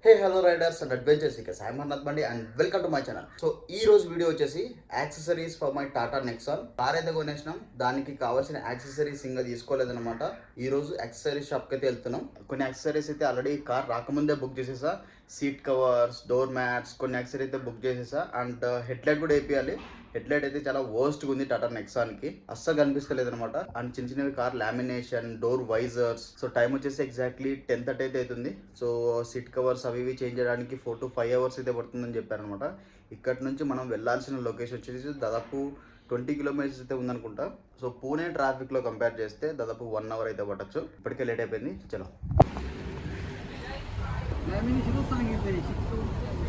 Hey hello riders and adventure seekers I'm Harnath Bandi and welcome to my channel. So ఈ రోజు video వచ్చేసి accessories for my Tata Nexon. Car అయితే కొనేసినాం, దానికి కావాల్సిన యాక్సెసరీస్ ఇంకా తీసుకోలేదన్నమాట. ఈ రోజు యాక్సెసరీస్ షాప్కి అయితే వెళ్తున్నాం. కొన్ని యాక్సెసరీస్ అయితే ఆల్రెడీ కార్ రాకముందే బుక్ చేసేసా. సీట్ కవర్స్, డోర్ మ్యాట్స్, కొన్ని యాక్సెసరీస్ అయితే బుక్ చేసేసా. అండ్ హెడ్ లైట్ కూడా వేపియాలి. హెడ్ లైట్ అయితే చాలా వర్స్ట్గా ఉంది టాటా నెక్సాన్కి, అస్సలు కనిపిస్తలేదు అనమాట. అండ్ చిన్న చిన్నవి car lamination, door visors. So time వచ్చేసి ఎగ్జాక్ట్లీ 10:30 అయితే అవుతుంది. సో సీట్ కవర్స్ అవి ఇవి చేంజ్ చేయడానికి 4 to 5 hours అయితే పడుతుందని చెప్పారనమాట. ఇక్కడ నుంచి మనం వెళ్ళాల్సిన లొకేషన్ వచ్చేసి దాదాపు 20 kilometers అయితే ఉందనుకుంటా. సో పూణే ట్రాఫిక్లో కంపేర్ చేస్తే దాదాపు 1 hour అయితే పట్టచ్చు. ఇప్పటికే లేట్ అయిపోయింది. చలో.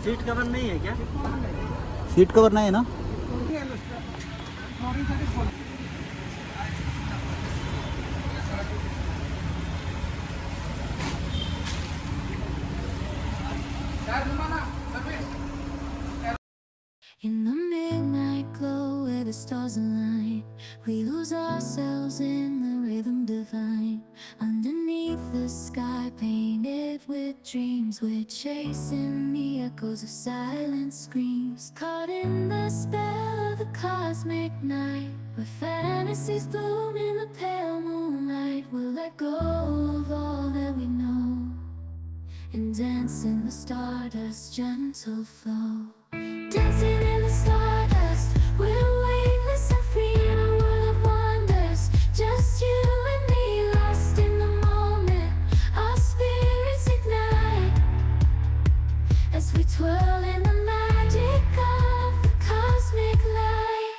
सीट कवर नहीं है क्या? सीट कवर नहीं है ना? In the midnight glow where the stars align, we lose ourselves in the rhythm divine. Underneath the sky painted with dreams, we're chasing the echoes of silent screams. Caught in the spell of the cosmic night, where fantasies bloom in the pale moonlight. We'll let go of all that we know and dance in the stardust's gentle flow. Dancing in the stardust, we're weightless and free in a world of wonders. Just you and me, lost in the moment. Our spirits ignite as we twirl in the magic of the cosmic light.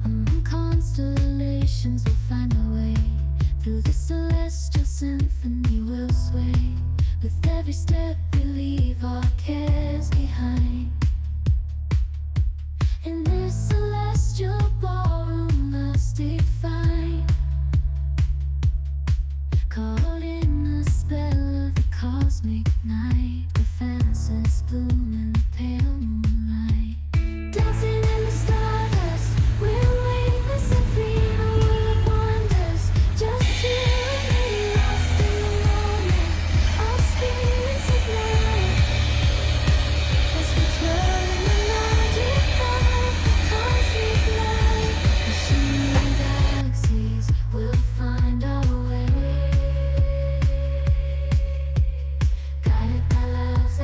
Among constellations, we'll find our way. Through the celestial symphony, we'll sway. With every step, we leave our cares behind. In this celestial ballroom, love's defined. Caught in the spell of the cosmic night, the fantasies bloom in the pale moonlight. Dancing in the stardust, we're weightless and free in a world of wonders. Just you and me, lost in the moment. Our spirits ignite as we twirl in the magic of the cosmic light. The shimmering galaxies will find our way, guided by love's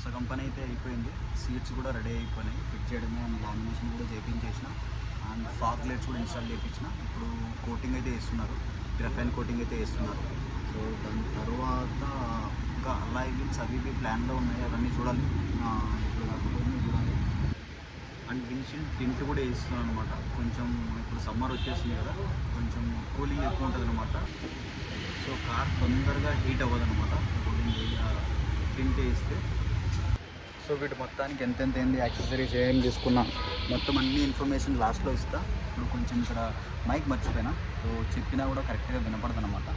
సగం పని అయితే అయిపోయింది. Seats కూడా ready అయిపోయినాయి. Fit చేయడమే and lamination కూడా చేయించేసిన. And fog lights కూడా install చేయించిన. ఇప్పుడు కోటింగ్ అయితే వేస్తున్నారు, గ్రఫైన్ కోటింగ్ అయితే వేస్తున్నారు. సో దాని తర్వాత ఇంకా అలాయ్ వీల్స్ అవి ఇవి ప్లాన్లో ఉన్నాయి, అవన్నీ చూడాలి. ఇప్పుడు కాకపోతే చూడాలి. అండ్ విన్షీల్డ్ టింట్ కూడా వేస్తున్నాను అనమాట. కొంచెం ఇప్పుడు సమ్మర్ వచ్చేస్తుంది కదా, కొంచెం కూలింగ్ ఎక్కువ ఉంటుంది అనమాట. సో కార్ తొందరగా హీట్ అవ్వదు అనమాట టింట్ వేస్తే. సో వీటి మొత్తానికి ఎంతెంత ఏంది, యాక్సెసరీస్ ఏం తీసుకున్నా మొత్తం అన్ని ఇన్ఫర్మేషన్ లాస్ట్లో ఇస్తా. ఇప్పుడు కొంచెం ఇక్కడ మైక్ మర్చిపోయినా, సో చెప్పినా కూడా కరెక్ట్గా వినపడదు అనమాట.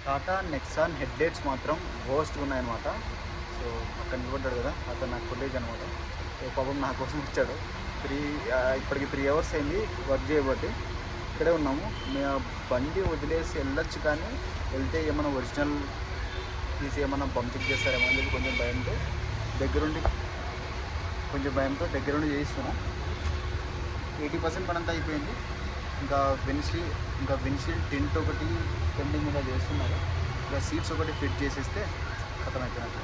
టాటా నెక్సాన్ హెడ్ లైట్స్ మాత్రం వర్స్ట్గా ఉన్నాయన్నమాట. సో అక్కడ నిలబడ్డాడు కదా, అతను నాకు కొలీగ్ అనమాట. సో పాపం నా కోసం వచ్చాడు. ఇప్పటికి 3 hours అయింది వర్క్ చేయబట్టి. ఇక్కడే ఉన్నాము. మేము బండి వదిలేసి వెళ్ళొచ్చు, కానీ వెళ్తే ఏమైనా ఒరిజినల్ తీసి ఏమైనా బంపింగ్ చేస్తారేమో అని చెప్పి కొంచెం భయంతో దగ్గరుండి చేయిస్తున్నాం. 80% పని అంతా అయిపోయింది. ఇంకా విన్షీల్డ్ టింట్ ఒకటి పెండింగ్ మీద చేస్తున్నారు. ఇంకా సీట్స్ ఒకటి ఫిట్ చేసేస్తే ఖతం అయిపోయినట్టు.